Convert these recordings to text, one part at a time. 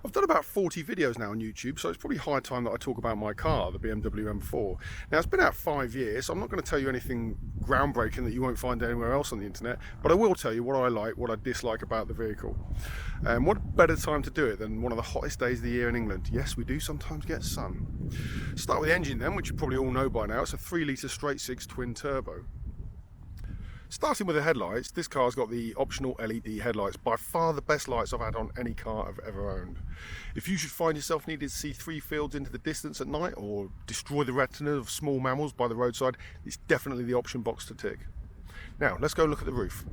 I've done about 40 videos now on YouTube, so it's probably high time that I talk about my car, the BMW M4. Now, it's been out 5 years, so I'm not going to tell you anything groundbreaking that you won't find anywhere else on the internet, but I will tell you what I like, what I dislike about the vehicle. And what better time to do it than one of the hottest days of the year in England? Yes, we do sometimes get sun. Start with the engine then, which you probably all know by now. It's a 3-litre straight-six twin turbo. Starting with the headlights, this car's got the optional LED headlights, by far the best lights I've had on any car I've ever owned. If you should find yourself needing to see 3 fields into the distance at night or destroy the retina of small mammals by the roadside, it's definitely the option box to tick. Now, let's go look at the roof.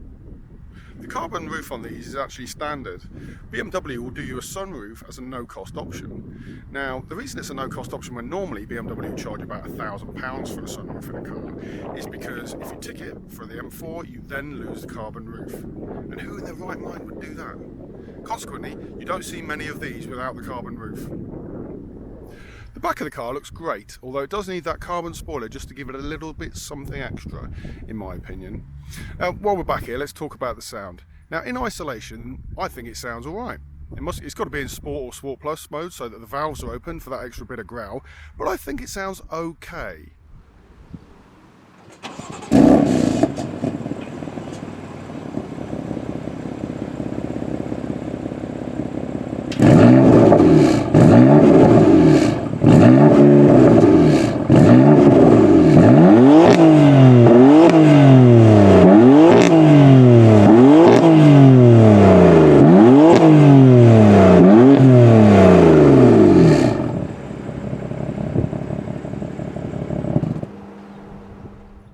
The carbon roof on these is actually standard. BMW will do you a sunroof as a no-cost option. Now, the reason it's a no-cost option when normally BMW charge about £1,000 for a sunroof in a car is because if you tick it for the M4, you then lose the carbon roof. And who in their right mind would do that? Consequently, you don't see many of these without the carbon roof. The back of the car looks great, although it does need that carbon spoiler just to give it a little bit something extra, in my opinion. While we're back here, let's talk about the sound. Now, in isolation, I think it sounds alright. It's got to be in Sport or Sport Plus mode so that the valves are open for that extra bit of growl, but I think it sounds okay.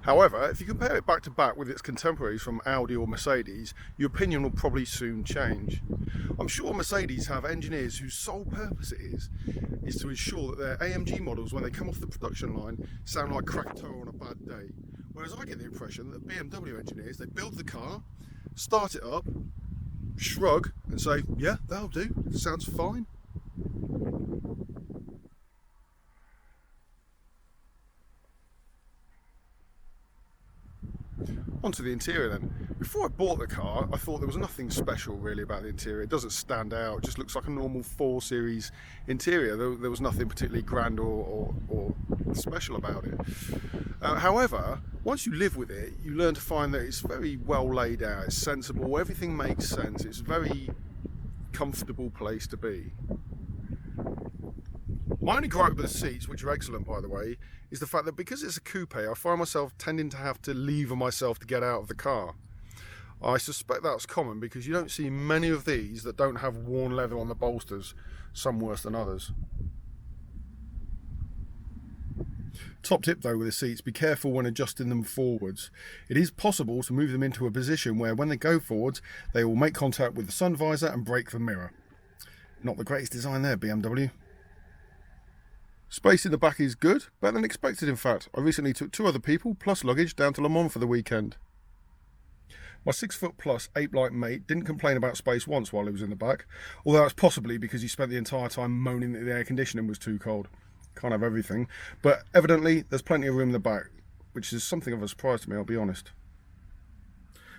However, if you compare it back to back with its contemporaries from Audi or Mercedes, your opinion will probably soon change. I'm sure Mercedes have engineers whose sole purpose it is to ensure that their AMG models, when they come off the production line, sound like Krakatoa on a bad day. Whereas I get the impression that BMW engineers, they build the car, start it up, shrug and say, yeah, that'll do, sounds fine. Onto the interior then. Before I bought the car, I thought there was nothing special really about the interior. It doesn't stand out, it just looks like a normal 4 Series interior. There was nothing particularly grand or special about it. However, once you live with it, you learn to find that it's very well laid out, it's sensible, everything makes sense, it's a very comfortable place to be. My only gripe with the seats, which are excellent by the way, is the fact that because it's a coupe, I find myself tending to have to lever myself to get out of the car. I suspect that's common because you don't see many of these that don't have worn leather on the bolsters, some worse than others. Top tip though with the seats, be careful when adjusting them forwards. It is possible to move them into a position where when they go forwards, they will make contact with the sun visor and break the mirror. Not the greatest design there, BMW. Space in the back is good, better than expected in fact. I recently took 2 other people, plus luggage, down to Le Mans for the weekend. My 6'+ ape-like mate didn't complain about space once while he was in the back, although that's possibly because he spent the entire time moaning that the air conditioning was too cold. Can't have everything, but evidently there's plenty of room in the back, which is something of a surprise to me, I'll be honest.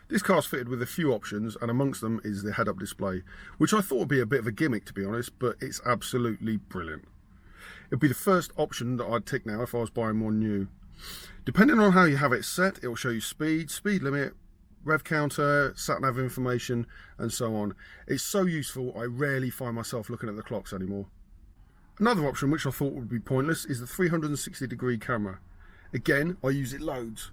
This car's fitted with a few options, and amongst them is the head-up display, which I thought would be a bit of a gimmick to be honest, but it's absolutely brilliant. It'd be the first option that I'd tick now if I was buying one new. Depending on how you have it set, it will show you speed, speed limit, rev counter, sat-nav information, and so on. It's so useful, I rarely find myself looking at the clocks anymore. Another option which I thought would be pointless is the 360-degree camera. Again, I use it loads.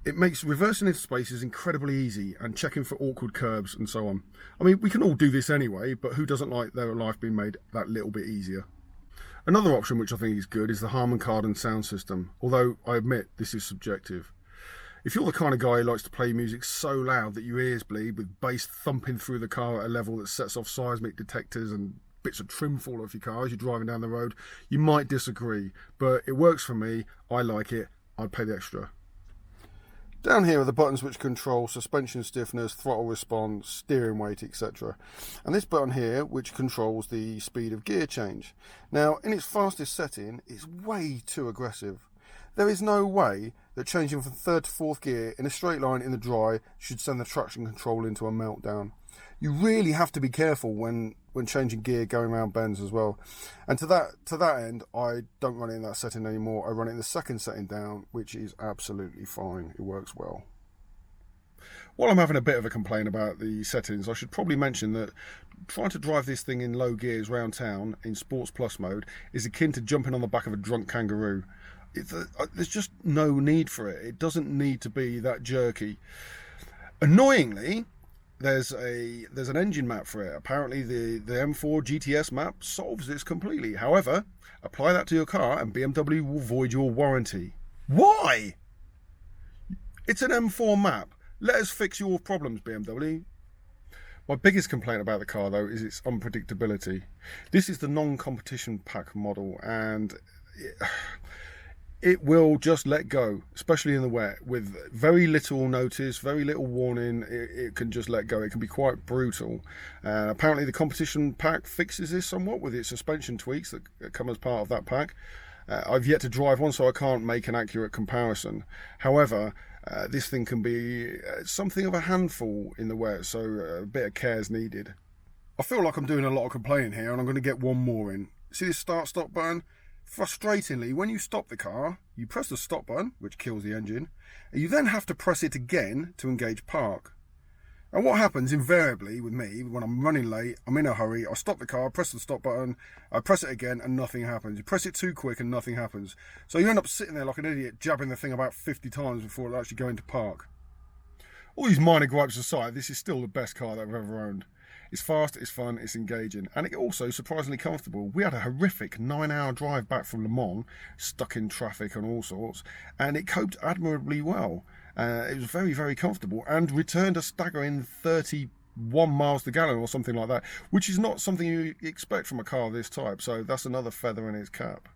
It makes reversing into spaces incredibly easy and checking for awkward curves and so on. I mean, we can all do this anyway, but who doesn't like their life being made that little bit easier? Another option which I think is good is the Harman Kardon sound system, although I admit this is subjective. If you're the kind of guy who likes to play music so loud that your ears bleed, with bass thumping through the car at a level that sets off seismic detectors and bits of trim fall off your car as you're driving down the road, you might disagree, but it works for me, I like it, I'd pay the extra. Down here are the buttons which control suspension stiffness, throttle response, steering weight, etc. And this button here which controls the speed of gear change. Now, in its fastest setting, it's way too aggressive. There is no way that changing from 3rd to 4th gear in a straight line in the dry should send the traction control into a meltdown. You really have to be careful when when changing gear, going around bends as well. And to that end, I don't run it in that setting anymore. I run it in the second setting down, which is absolutely fine. It works well. While I'm having a bit of a complaint about the settings, I should probably mention that trying to drive this thing in low gears around town in Sports Plus mode is akin to jumping on the back of a drunk kangaroo. There's just no need for it. It doesn't need to be that jerky. Annoyingly, there's an engine map for it. Apparently the M4 GTS map solves this completely. However, apply that to your car and BMW will void your warranty. Why? It's an M4 map. Let us fix your problems, BMW. My biggest complaint about the car, though, is its unpredictability. This is the non-competition pack model, and it will just let go, especially in the wet, with very little notice, very little warning. It can just let go. It can be quite brutal. Apparently the competition pack fixes this somewhat with its suspension tweaks that come as part of that pack. I've yet to drive one, so I can't make an accurate comparison. However, this thing can be something of a handful in the wet, so a bit of care is needed. I feel like I'm doing a lot of complaining here, and I'm going to get one more in. See this start-stop button? Frustratingly, when you stop the car, you press the stop button, which kills the engine, and you then have to press it again to engage park. And what happens invariably with me, when I'm running late, I'm in a hurry, I stop the car, press the stop button, I press it again and nothing happens. You press it too quick and nothing happens. So you end up sitting there like an idiot, jabbing the thing about 50 times before it actually going to park. All these minor gripes aside, this is still the best car that I've ever owned. It's fast, it's fun, it's engaging, and it's also surprisingly comfortable. We had a horrific 9-hour drive back from Le Mans, stuck in traffic and all sorts, and it coped admirably well. It was very, very comfortable and returned a staggering 31 miles to gallon or something like that, which is not something you expect from a car of this type, so that's another feather in its cap.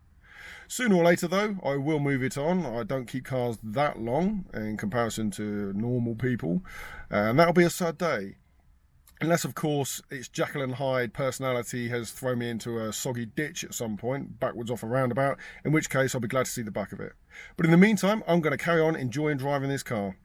Sooner or later, though, I will move it on. I don't keep cars that long in comparison to normal people, and that'll be a sad day. Unless, of course, its Jekyll and Hyde personality has thrown me into a soggy ditch at some point, backwards off a roundabout, in which case I'll be glad to see the back of it. But in the meantime, I'm going to carry on enjoying driving this car.